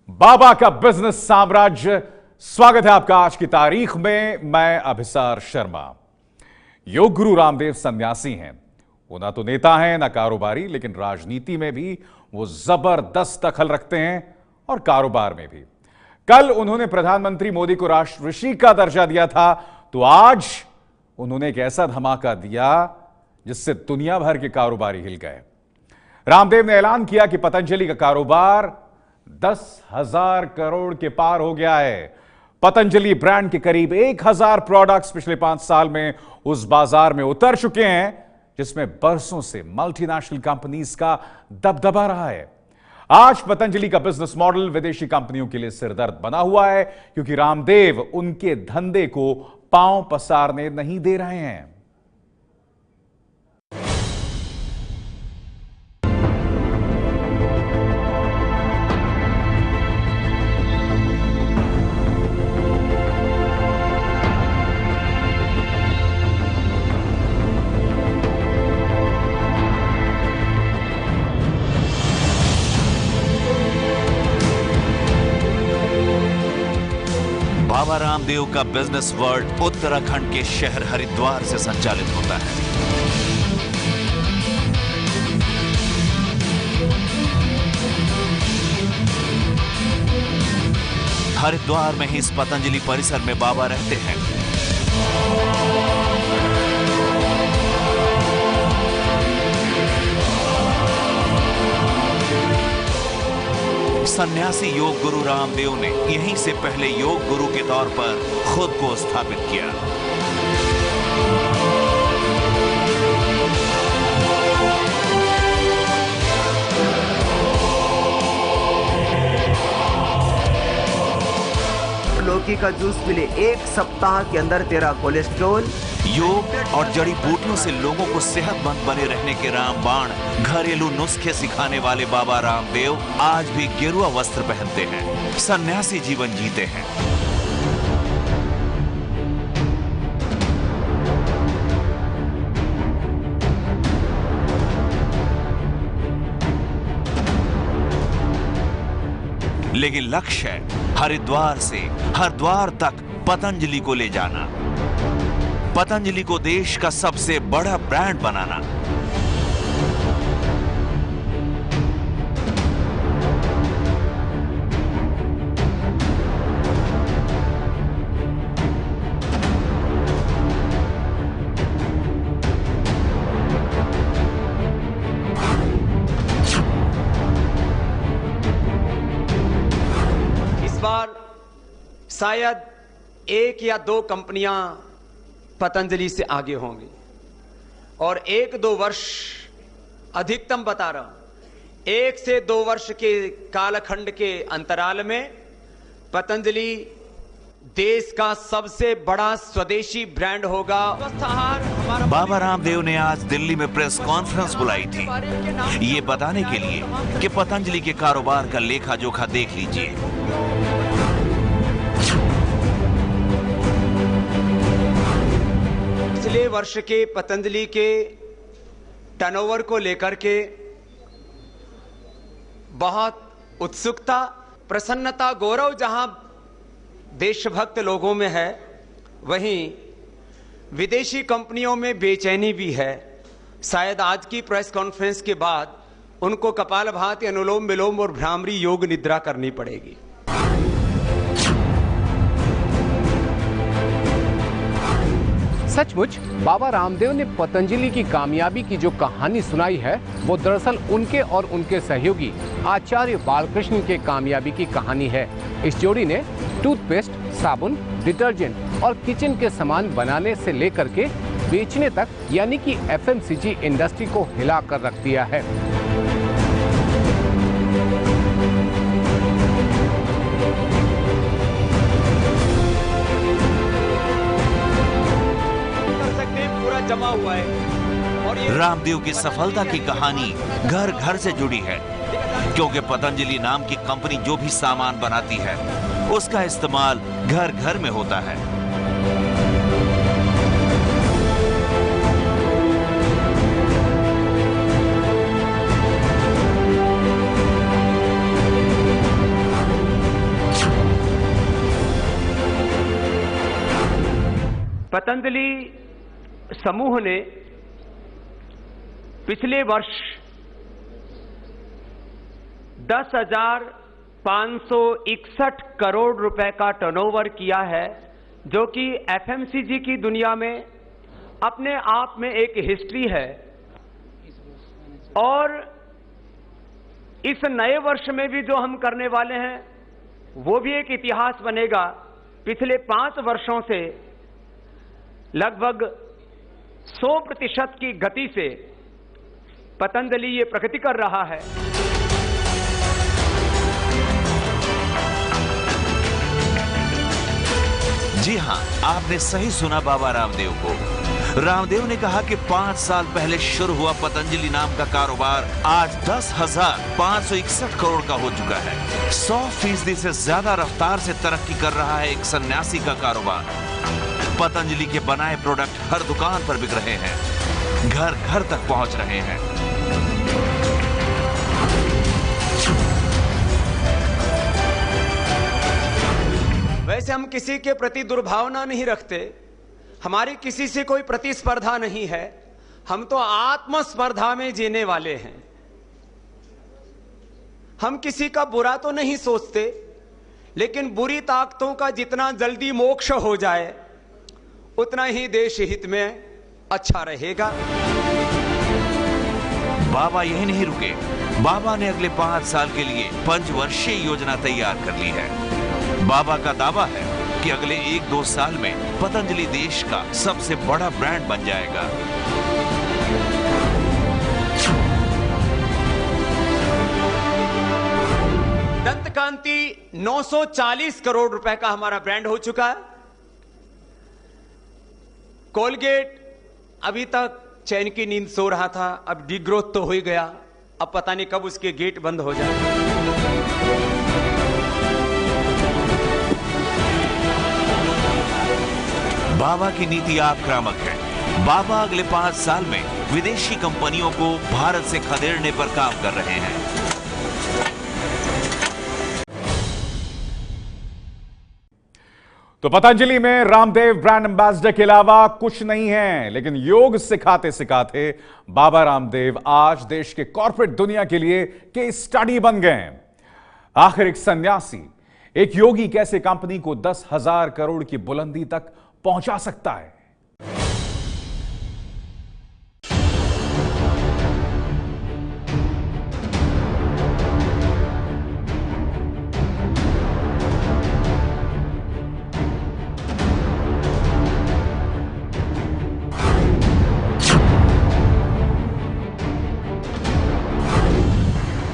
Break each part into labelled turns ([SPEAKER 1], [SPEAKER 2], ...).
[SPEAKER 1] बाबा का बिजनेस साम्राज्य। स्वागत है आपका आज की तारीख में। मैं अभिसार शर्मा। योग गुरु रामदेव सन्यासी हैं। वो ना तो नेता हैं ना कारोबारी, लेकिन राजनीति में भी वो जबरदस्त दखल रखते हैं और कारोबार में भी। कल उन्होंने प्रधानमंत्री मोदी को राष्ट्र ऋषि का दर्जा दिया था, तो आज उन्होंने एक ऐसा धमाका दिया जिससे दुनिया भर के कारोबारी हिल गए। रामदेव ने ऐलान किया कि पतंजलि का कारोबार 10,000 करोड़ के पार हो गया है। पतंजलि ब्रांड के करीब 1,000 प्रोडक्ट्स पिछले 5 साल में उस बाजार में उतर चुके हैं जिसमें बरसों से मल्टीनेशनल कंपनीज का दबदबा रहा है। आज पतंजलि का बिजनेस मॉडल विदेशी कंपनियों के लिए सिरदर्द बना हुआ है, क्योंकि रामदेव उनके धंधे को पांव पसारने नहीं दे रहे हैं।
[SPEAKER 2] बाबा रामदेव का बिजनेस वर्ल्ड उत्तराखंड के शहर हरिद्वार से संचालित होता है। हरिद्वार में ही इस पतंजलि परिसर में बाबा रहते हैं। सन्यासी योग गुरु रामदेव ने यहीं से पहले योग गुरु के तौर पर खुद को स्थापित किया।
[SPEAKER 3] लौकी का जूस पी ले, 1 सप्ताह के अंदर तेरा कोलेस्ट्रॉल।
[SPEAKER 2] योग और जड़ी बूटियों से लोगों को सेहतमंद बने रहने के रामबाण घरेलू नुस्खे सिखाने वाले बाबा रामदेव आज भी गेरुआ वस्त्र पहनते हैं, सन्यासी जीवन जीते हैं। लेकिन लक्ष्य है हरिद्वार से हरिद्वार तक पतंजलि को ले जाना, पतंजलि को देश का सबसे बड़ा ब्रांड बनाना।
[SPEAKER 4] इस बार शायद 1 या 2 कंपनियां पतंजलि से आगे होंगी और 1-2 वर्ष, अधिकतम बता रहा हूं, 1 से 2 वर्ष के कालखंड के अंतराल में पतंजलि देश का सबसे बड़ा स्वदेशी ब्रांड होगा।
[SPEAKER 2] बाबा रामदेव ने आज दिल्ली में प्रेस कॉन्फ्रेंस बुलाई थी, ये बताने के लिए कि पतंजलि के कारोबार का लेखा जोखा देख लीजिए।
[SPEAKER 4] पिछले वर्ष के पतंजलि के टर्नओवर को लेकर के बहुत उत्सुकता, प्रसन्नता, गौरव जहां देशभक्त लोगों में है, वहीं विदेशी कंपनियों में बेचैनी भी है। शायद आज की प्रेस कॉन्फ्रेंस के बाद उनको कपालभाति, अनुलोम विलोम और भ्रामरी योग निद्रा करनी पड़ेगी।
[SPEAKER 5] सचमुच बाबा रामदेव ने पतंजलि की कामयाबी की जो कहानी सुनाई है, वो दरअसल उनके और उनके सहयोगी आचार्य बालकृष्ण के कामयाबी की कहानी है। इस जोड़ी ने टूथपेस्ट, साबुन, डिटर्जेंट और किचन के सामान बनाने से लेकर के बेचने तक, यानी कि एफएमसीजी इंडस्ट्री को हिला कर रख दिया है।
[SPEAKER 4] जमा हुआ है और ये
[SPEAKER 2] रामदेव की सफलता की कहानी घर घर से जुड़ी है, क्योंकि पतंजलि नाम की कंपनी जो भी सामान बनाती है उसका इस्तेमाल घर घर में होता है।
[SPEAKER 4] पतंजलि समूह ने पिछले वर्ष 10,561 करोड़ रुपए का टर्नओवर किया है, जो कि एफएमसीजी की दुनिया में अपने आप में एक हिस्ट्री है। और इस नए वर्ष में भी जो हम करने वाले हैं वो भी एक इतिहास बनेगा। पिछले 5 वर्षों से लगभग 100% की गति से पतंजलि ये प्रगति कर रहा है।
[SPEAKER 2] जी हां, आपने सही सुना बाबा रामदेव को। रामदेव ने कहा कि 5 साल पहले शुरू हुआ पतंजलि नाम का कारोबार आज 10,561 करोड़ का हो चुका है। 100% से ज्यादा रफ्तार से तरक्की कर रहा है एक सन्यासी का कारोबार। पतंजलि के बनाए प्रोडक्ट हर दुकान पर बिक रहे हैं, घर घर तक पहुंच रहे हैं।
[SPEAKER 4] वैसे हम किसी के प्रति दुर्भावना नहीं रखते, हमारी किसी से कोई प्रतिस्पर्धा नहीं है। हम तो आत्मस्पर्धा में जीने वाले हैं। हम किसी का बुरा तो नहीं सोचते, लेकिन बुरी ताकतों का जितना जल्दी मोक्ष हो जाए उतना ही देश हित में अच्छा रहेगा।
[SPEAKER 2] बाबा यही नहीं रुके। बाबा ने अगले 5 साल के लिए पंचवर्षीय योजना तैयार कर ली है। बाबा का दावा है कि अगले 1-2 साल में पतंजलि देश का सबसे बड़ा ब्रांड बन जाएगा।
[SPEAKER 4] दंतकांति 940 करोड़ रुपए का हमारा ब्रांड हो चुका है। कोलगेट अभी तक चैन की नींद सो रहा था, अब डिग्रोथ तो हो ही गया, अब पता नहीं कब उसके गेट बंद हो जाए।
[SPEAKER 2] बाबा की नीति आक्रामक है। बाबा अगले 5 साल में विदेशी कंपनियों को भारत से खदेड़ने पर काम कर रहे हैं।
[SPEAKER 1] तो पतंजलि में रामदेव ब्रांड एम्बेसडर के अलावा कुछ नहीं है, लेकिन योग सिखाते सिखाते बाबा रामदेव आज देश के कॉर्पोरेट दुनिया के लिए केस स्टडी बन गए हैं। आखिर एक सन्यासी, एक योगी कैसे कंपनी को 10,000 करोड़ की बुलंदी तक पहुंचा सकता है?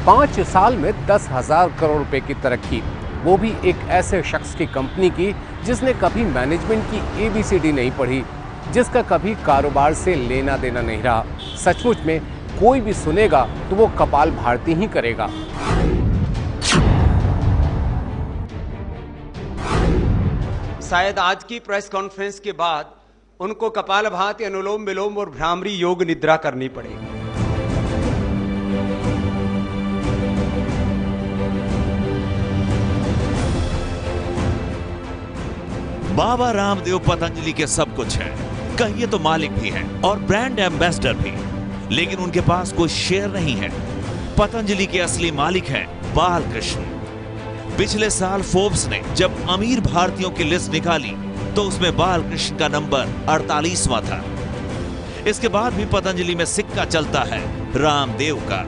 [SPEAKER 5] पांच साल में 10,000 करोड़ रुपए की तरक्की, वो भी एक ऐसे शख्स की कंपनी की जिसने कभी मैनेजमेंट की ABCD नहीं पढ़ी, जिसका कभी कारोबार से लेना देना नहीं रहा। सचमुच में कोई भी सुनेगा तो वो कपाल भारती ही करेगा।
[SPEAKER 4] शायद आज की प्रेस कॉन्फ्रेंस के बाद उनको कपालभाति, अनुलोम विलोम और भ्रामरी योग निद्रा करनी पड़ेगी।
[SPEAKER 2] बाबा रामदेव पतंजलि के सब कुछ है, कहिए तो मालिक भी हैं और ब्रांड एम्बेसडर भी, लेकिन उनके पास कोई शेयर नहीं है। पतंजलि के असली मालिक हैं बालकृष्ण। पिछले साल फोर्ब्स ने जब अमीर भारतीयों की लिस्ट निकाली तो उसमें बालकृष्ण का नंबर 48वां था। इसके बाद भी पतंजलि में सिक्का चलता है रामदेव का।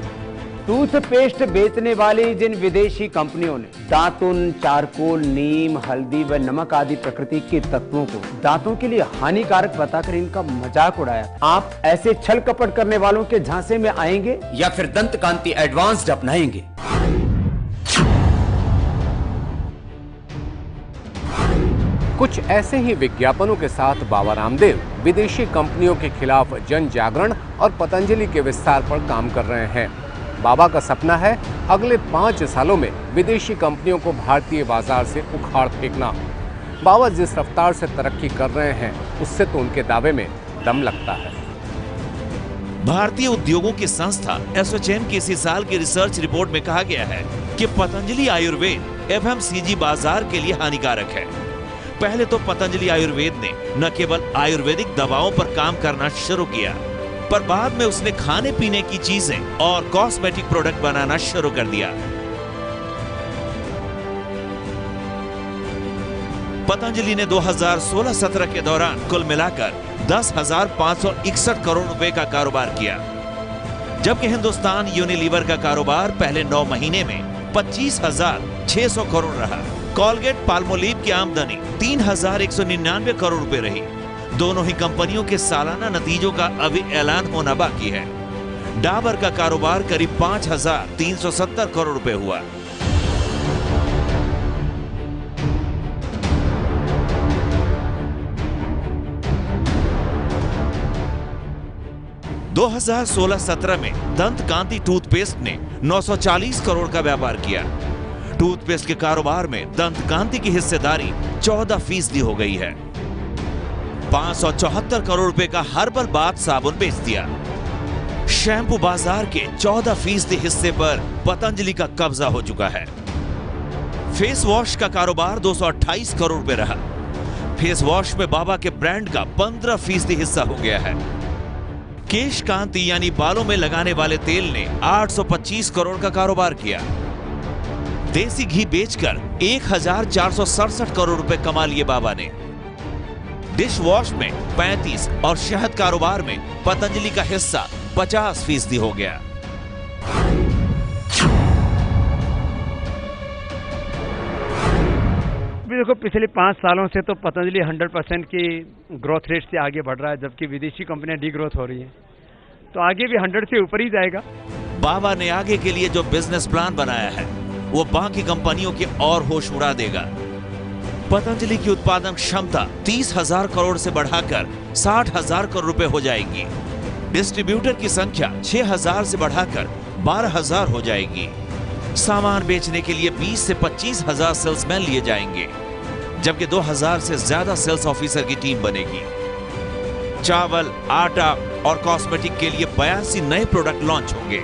[SPEAKER 3] टूथपेस्ट बेचने वाली जिन विदेशी कंपनियों ने दातुन, चारकोल, नीम, हल्दी व नमक आदि प्रकृति के तत्वों को दांतों के लिए हानिकारक बताकर इनका मजाक उड़ाया, आप ऐसे छल कपट करने वालों के झांसे में आएंगे या फिर दंतकांति एडवांस्ड अपनाएंगे?
[SPEAKER 5] कुछ ऐसे ही विज्ञापनों के साथ बाबा रामदेव विदेशी कंपनियों के खिलाफ जन जागरण और पतंजलि के विस्तार पर काम कर रहे हैं। बाबा का सपना है अगले 5 सालों में विदेशी कंपनियों को भारतीय बाजार से उखाड़ फेंकना। बाबा जिस रफ्तार से तरक्की कर रहे हैं उससे तो उनके दावे में दम लगता है।
[SPEAKER 2] भारतीय उद्योगों की संस्था एसोचैम की इसी साल की रिसर्च रिपोर्ट में कहा गया है कि पतंजलि आयुर्वेद FMCG बाजार के लिए हानिकारक है। पहले तो पतंजलि आयुर्वेद ने न केवल आयुर्वेदिक दवाओं पर काम करना शुरू किया, पर बाद में उसने खाने पीने की चीजें और कॉस्मेटिक प्रोडक्ट बनाना शुरू कर दिया। पतंजलि ने 2016-17 के दौरान कुल मिलाकर 10,561 करोड़ रुपए का कारोबार किया, जबकि हिंदुस्तान यूनिलीवर का कारोबार पहले 9 महीने में 25,600 करोड़ रहा। कॉलगेट पाल्मोलिव की आमदनी 3,199 करोड़ रुपए रही। दोनों ही कंपनियों के सालाना नतीजों का अभी ऐलान होना बाकी है। डाबर का कारोबार करीब 5,370 करोड़ रुपए हुआ। दो 2016-17 में दंत कांति टूथपेस्ट ने 940 करोड़ का व्यापार किया। टूथपेस्ट के कारोबार में दंत कांति की हिस्सेदारी 14% हो गई है। 574 करोड़ रुपए का हर्बल बाथ साबुन बेच दिया। शैम्पू बाजार के 14% हिस्से पर पतंजलि का कब्जा हो चुका है। फेस वॉश का कारोबार 228 करोड़ रुपए रहा। फेस वॉश में बाबा के ब्रांड का 15% हिस्सा हो गया है। केश कांति यानी बालों में लगाने वाले तेल ने 825 करोड़ का कारोबार किया। देसी घी बेचकर 1,467 करोड़ रुपए कमा लिए बाबा ने। डिश वॉश में 35 और शहद कारोबार में पतंजलि का हिस्सा 50% हो गया।
[SPEAKER 3] देखो, पिछले 5 सालों से तो पतंजलि 100% की ग्रोथ रेट से आगे बढ़ रहा है, जबकि विदेशी कंपनियां डी ग्रोथ हो रही हैं, तो आगे भी 100 से ऊपर ही जाएगा।
[SPEAKER 2] बाबा ने आगे के लिए जो बिजनेस प्लान बनाया है वो बाकी कंपनियों के और होश उड़ा देगा। पतंजलि की उत्पादन क्षमता 30,000 करोड़ से बढ़ाकर 60,000 करोड़ रुपए हो जाएगी। डिस्ट्रीब्यूटर की संख्या 6,000 से बढ़ाकर 12,000 हो जाएगी। सामान बेचने के लिए 20 से 25,000 सेल्समैन लिए जाएंगे, जबकि 2,000 से ज्यादा सेल्स ऑफिसर की टीम बनेगी। चावल, आटा और कॉस्मेटिक के लिए 82 नए प्रोडक्ट लॉन्च होंगे।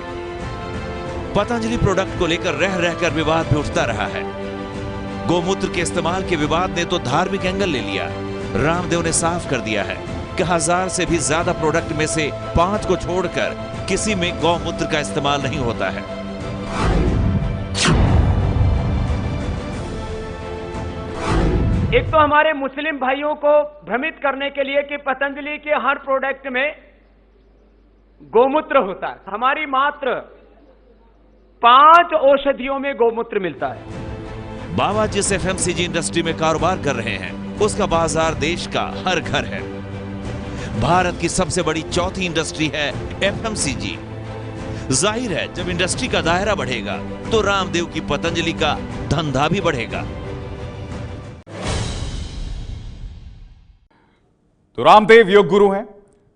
[SPEAKER 2] पतंजलि प्रोडक्ट को लेकर रह रहकर विवाद भी उठता रहा है। गोमूत्र के इस्तेमाल के विवाद ने तो धार्मिक एंगल ले लिया। रामदेव ने साफ कर दिया है कि 1000 से भी ज्यादा प्रोडक्ट में से 5 को छोड़कर किसी में गौमूत्र का इस्तेमाल नहीं होता है।
[SPEAKER 4] एक तो हमारे मुस्लिम भाइयों को भ्रमित करने के लिए कि पतंजलि के हर प्रोडक्ट में गोमूत्र होता है। हमारी मात्र 5 औषधियों में गोमूत्र मिलता है।
[SPEAKER 2] बाबा जिस एफएमसीजी इंडस्ट्री में कारोबार कर रहे हैं उसका बाजार देश का हर घर है। भारत की सबसे बड़ी चौथी इंडस्ट्री है एफएमसीजी। जाहिर है जब इंडस्ट्री का दायरा बढ़ेगा तो रामदेव की पतंजलि का धंधा भी बढ़ेगा।
[SPEAKER 1] तो रामदेव योग गुरु हैं।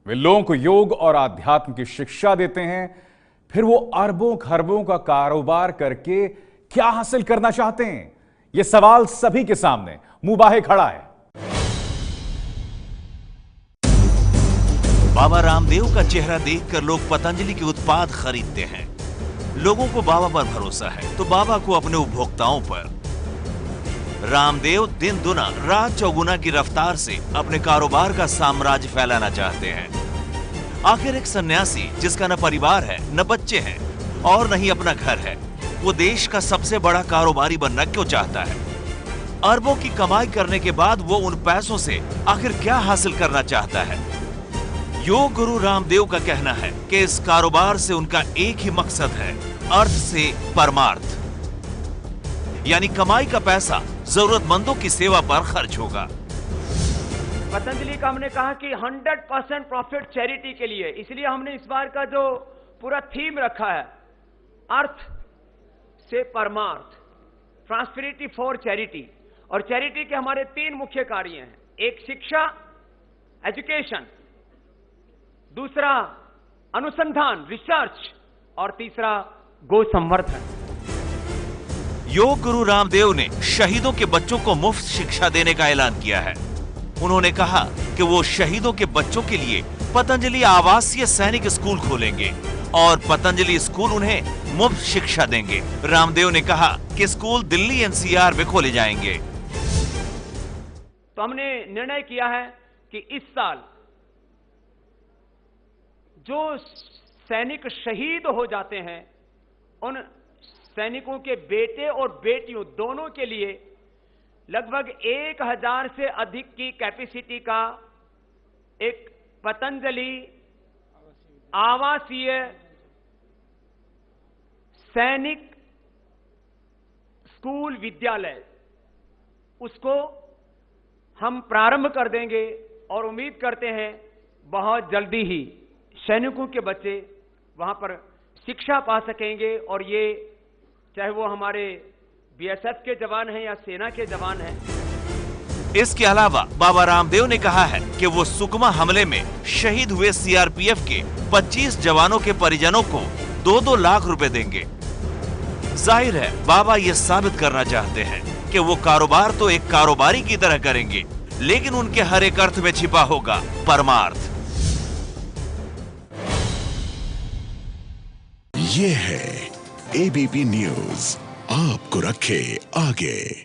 [SPEAKER 1] वे लोगों को योग और आध्यात्म की शिक्षा देते हैं। फिर वो अरबों खरबों का कारोबार करके क्या हासिल करना चाहते हैं, यह सवाल सभी के सामने मुंह बाहे खड़ा है।
[SPEAKER 2] बाबा रामदेव का चेहरा देखकर लोग पतंजलि के उत्पाद खरीदते हैं। लोगों को बाबा पर भरोसा है तो बाबा को अपने उपभोक्ताओं पर। रामदेव दिन दुना रात चौगुना की रफ्तार से अपने कारोबार का साम्राज्य फैलाना चाहते हैं। आखिर एक सन्यासी जिसका न परिवार है, न बच्चे हैं और न ही अपना घर है, वो देश का सबसे बड़ा कारोबारी बनना क्यों चाहता है? अरबों की कमाई करने के बाद वो उन पैसों से आखिर क्या हासिल करना चाहता है? योग गुरु रामदेव का कहना है कि इस कारोबार से उनका एक ही मकसद है, अर्थ से परमार्थ, यानी कमाई का पैसा जरूरतमंदों की सेवा पर खर्च होगा।
[SPEAKER 4] पतंजलि का हमने कहा कि 100% प्रॉफिट चैरिटी के लिए, इसलिए हमने इस बार का जो पूरा थीम रखा है अर्थ से परमार्थ, ट्रांसपेरिटी फॉर चैरिटी। और चैरिटी के हमारे 3 मुख्य कार्य हैं। एक शिक्षा, एजुकेशन, दूसरा अनुसंधान, रिसर्च, और तीसरा गो संवर्धन।
[SPEAKER 2] योग गुरु रामदेव ने शहीदों के बच्चों को मुफ्त शिक्षा देने का ऐलान किया है। उन्होंने कहा कि वो शहीदों के बच्चों के लिए पतंजलि आवासीय सैनिक स्कूल खोलेंगे और पतंजलि स्कूल उन्हें मुफ्त शिक्षा देंगे। रामदेव ने कहा कि स्कूल दिल्ली एनसीआर में खोले जाएंगे।
[SPEAKER 4] तो हमने निर्णय किया है कि इस साल जो सैनिक शहीद हो जाते हैं उन सैनिकों के बेटे और बेटियों दोनों के लिए लगभग 1000 से अधिक की कैपेसिटी का एक पतंजलि आवासीय सैनिक स्कूल विद्यालय उसको हम प्रारंभ कर देंगे और उम्मीद करते हैं बहुत जल्दी ही सैनिकों के बच्चे वहां पर शिक्षा पा सकेंगे और ये चाहे वो हमारे बीएसएफ के जवान हैं या सेना के जवान हैं।
[SPEAKER 2] इसके अलावा बाबा रामदेव ने कहा है कि वो सुकमा हमले में शहीद हुए सीआरपीएफ के 25 जवानों के परिजनों को 2-2 लाख रुपए देंगे। जाहिर है बाबा ये साबित करना चाहते हैं कि वो कारोबार तो एक कारोबारी की तरह करेंगे, लेकिन उनके हर एक अर्थ में छिपा होगा परमार्थ।
[SPEAKER 6] ये है एबीपी न्यूज, आपको रखे आगे।